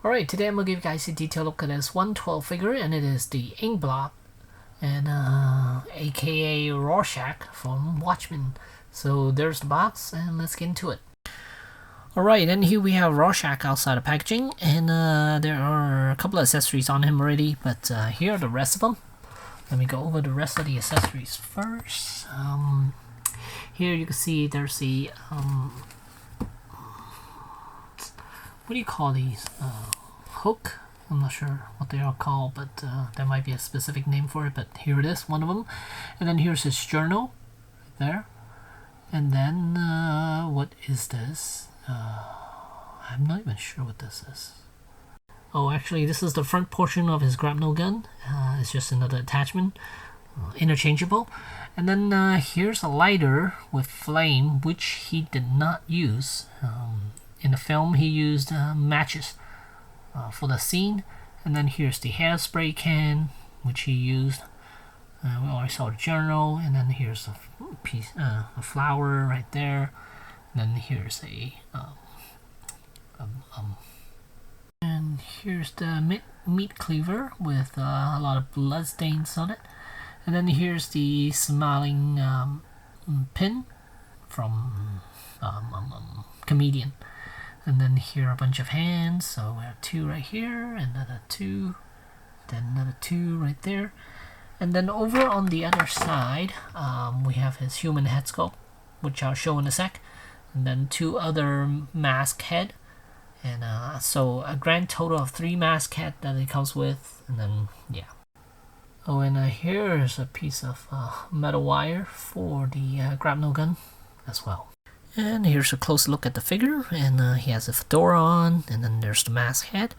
Alright, today I'm going to give you guys a detailed look at this 112 figure, and it is the Inkblot, and aka Rorschach from Watchmen. So there's the box, and let's get into it. Alright, and here we have Rorschach outside of packaging, and there are a couple of accessories on him already, but here are the rest of them. Let me go over the rest of the accessories first. Here you can see there's the what do you call these? Hook? I'm not sure what they are called, but there might be a specific name for it, but here it is, one of them. And then here's his journal, right there. And then, what is this? I'm not even sure what this is. Oh, actually, this is the front portion of his grapnel gun. It's just another attachment, interchangeable. And then here's a lighter with flame, which he did not use. In the film, he used matches for the scene. And then here's the hairspray can, which he used. We already saw the journal, and then here's a piece, a flower right there. And then here's and here's the meat cleaver with a lot of blood stains on it. And then here's the smiling pin from Comedian. And then here are a bunch of hands, so we have two right here, another two, then another two right there. And then over on the other side, we have his human head sculpt, which I'll show in a sec. And then two other mask head. And so a grand total of 3 mask head that it comes with, and then, yeah. Oh, and here's a piece of metal wire for the grapnel gun as well. And here's a close look at the figure, and he has a fedora on, and then there's the mask head,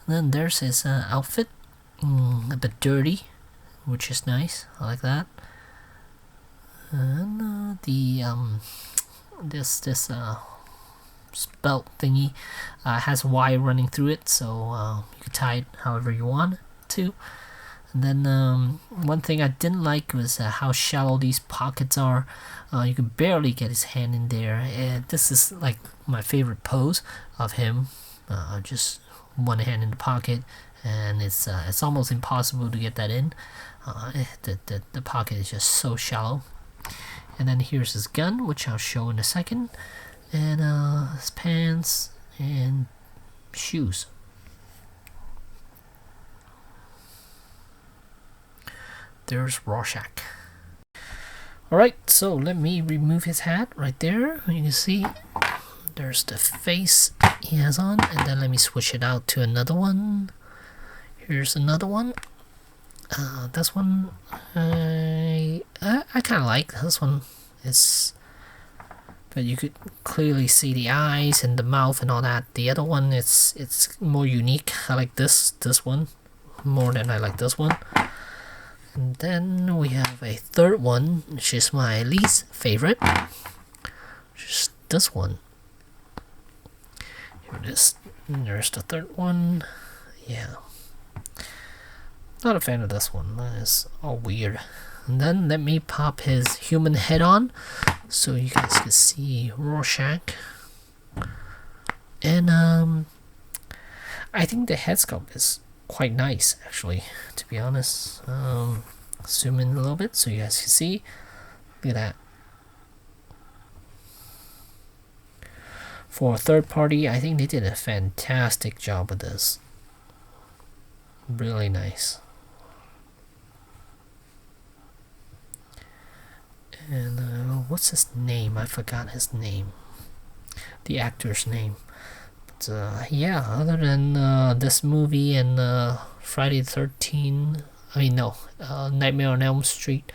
and then there's his outfit, a bit dirty, which is nice. I like that. And this belt thingy has wire running through it, so you can tie it however you want to. And then one thing I didn't like was how shallow these pockets are. You can barely get his hand in there. And this is like my favorite pose of him. Just one hand in the pocket, and it's almost impossible to get that in. The pocket is just so shallow. And then here's his gun, which I'll show in a second, and his pants and shoes. There's Rorschach. Alright, so let me remove his hat right there. You can see there's the face he has on, and then let me switch it out to another one. Here's another one. This one I kind of like. This one is, but you could clearly see the eyes and the mouth and all that. The other one, it's more unique. I like this one more than I like this one. And then we have a third one, which is my least favorite, which is this one. Here it is. And there's the third one. Yeah. Not a fan of this one. It's all weird. And then let me pop his human head on so you guys can see Rorschach. And I think the head sculpt is quite nice, actually, to be honest. Zoom in a little bit so you guys can see. Look at that. For a third party, I think they did a fantastic job with this. Really nice. And what's his name? I forgot his name. The actor's name. Yeah, other than this movie and Friday the 13th, I mean, no, Nightmare on Elm Street.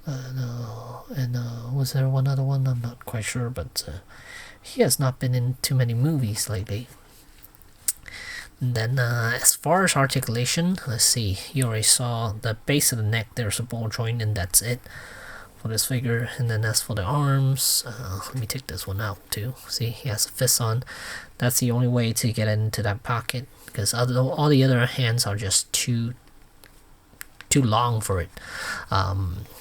And was there one other one? I'm not quite sure, but he has not been in too many movies lately. And then as far as articulation, let's see, you already saw the base of the neck, there's a ball joint, and that's it for this figure. And then as for the arms, let me take this one out too. See, he has a fist on. That's the only way to get into that pocket, because all the other hands are just too long for it.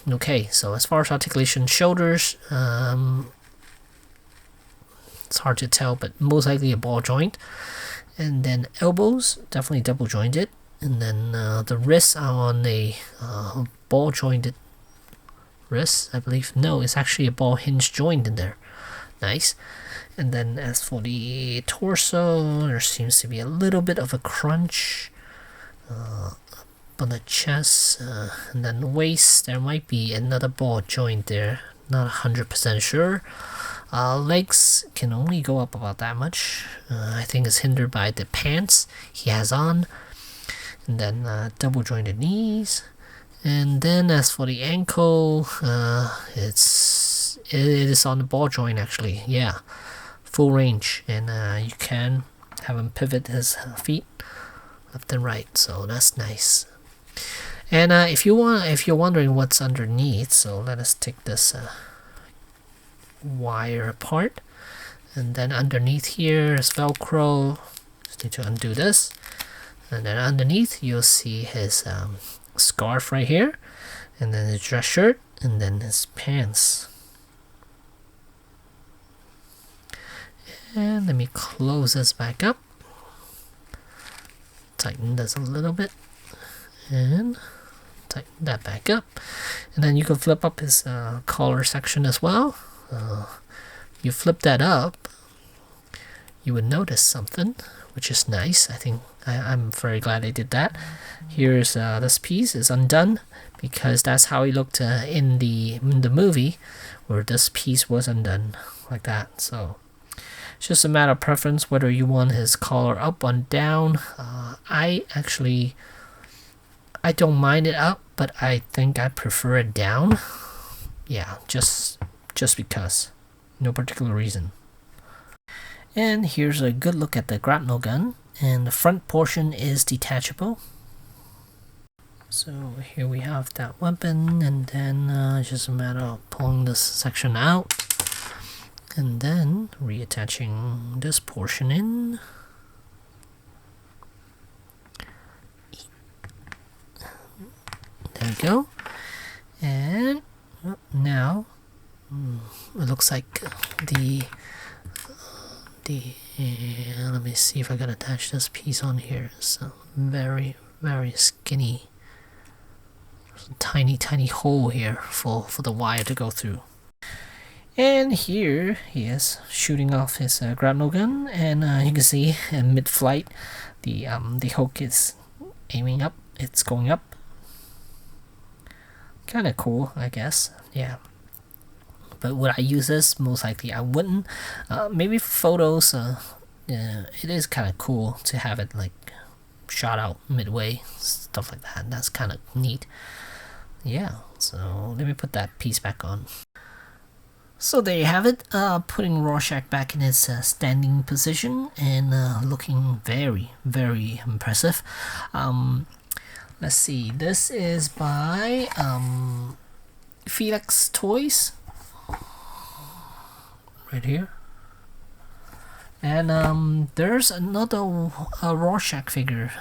Okay, so as far as articulation, shoulders, it's hard to tell, but most likely a ball joint. And then elbows, definitely double jointed. And then the wrists are on a ball jointed wrist, I believe. No, it's actually a ball hinge joint in there. Nice. And then as for the torso, there seems to be a little bit of a crunch on the chest. And then the waist, there might be another ball joint there. Not 100% sure. Legs can only go up about that much. I think it's hindered by the pants he has on. And then double jointed knees. And then as for the ankle, it is on the ball joint actually. Yeah, full range, and you can have him pivot his feet left and right. So that's nice. And if you're wondering what's underneath, so let us take this wire apart, and then underneath here is Velcro. Just need to undo this, and then underneath you'll see his scarf right here, and then his dress shirt, and then his pants. And let me close this back up, tighten this a little bit, and tighten that back up. And then you can flip up his collar section as well. You flip that up, you would notice something, which is nice. I think I'm very glad I did that. Here's this piece is undone, because that's how he looked in the movie, where this piece was undone like that. So it's just a matter of preference whether you want his collar up or down. I don't mind it up, but I think I prefer it down. Yeah, just because, no particular reason. And here's a good look at the grapnel gun, and the front portion is detachable. So here we have that weapon, and then it's just a matter of pulling this section out, and then reattaching this portion in. There we go. And now it looks like let me see if I can attach this piece on here. It's very skinny. There's a tiny hole here for the wire to go through. And here he is shooting off his grapnel gun, and you can see in mid-flight the hook is aiming up. It's going up. Kind of cool, I guess. Yeah. But would I use this? Most likely I wouldn't. Maybe for photos, it is kind of cool to have it like shot out midway, stuff like that. That's kind of neat. Yeah, so let me put that piece back on. So there you have it, putting Rorschach back in his standing position, and looking very impressive. Let's see, this is by Felix Toys. Right here. And there's another Rorschach figure.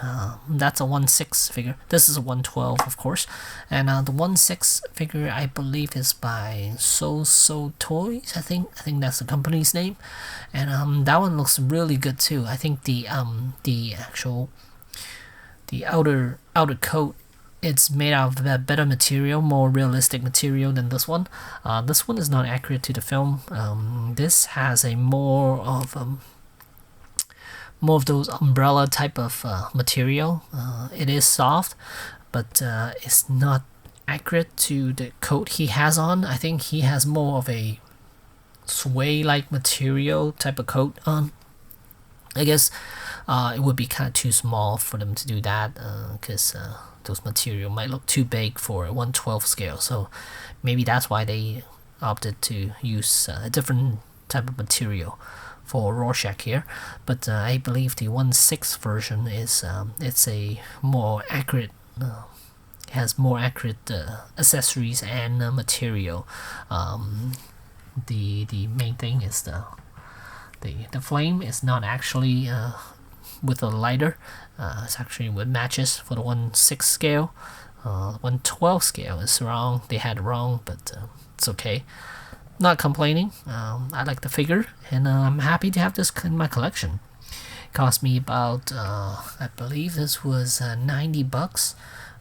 That's a 1/6 figure. This is a 1/12, of course. And the 1/6 figure, I believe, is by So Toys. I think that's the company's name. And that one looks really good too. I think the outer coat, it's made out of a better material, more realistic material than this one. This one is not accurate to the film. This has a more of those umbrella type of material. It is soft, but it's not accurate to the coat he has on. I think he has more of a sway-like material type of coat on. I guess it would be kind of too small for them to do that, because those material might look too big for a 1/12 scale. So maybe that's why they opted to use a different type of material for Rorschach here. But I believe the 1/6 version is it's a more accurate, has more accurate accessories and material. The main thing is the flame is not actually with a lighter. It's actually with matches for the 1/6 scale. 1/12 scale is wrong. They had it wrong, but it's okay. Not complaining. I like the figure, and I'm happy to have this in my collection. Cost me about I believe this was $90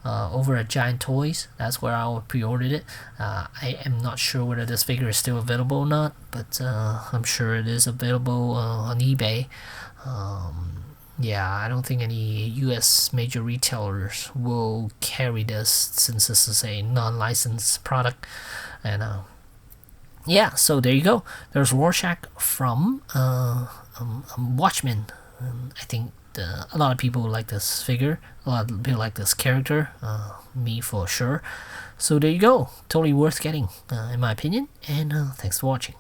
over at Giant Toys. That's where I pre-ordered it. I am not sure whether this figure is still available or not, but I'm sure it is available on eBay. Yeah, I don't think any US major retailers will carry this since this is a non-licensed product. And yeah, so there you go. There's Rorschach from Watchmen. I think a lot of people like this figure. A lot of people like this character. Me for sure. So there you go. Totally worth getting, in my opinion. And thanks for watching.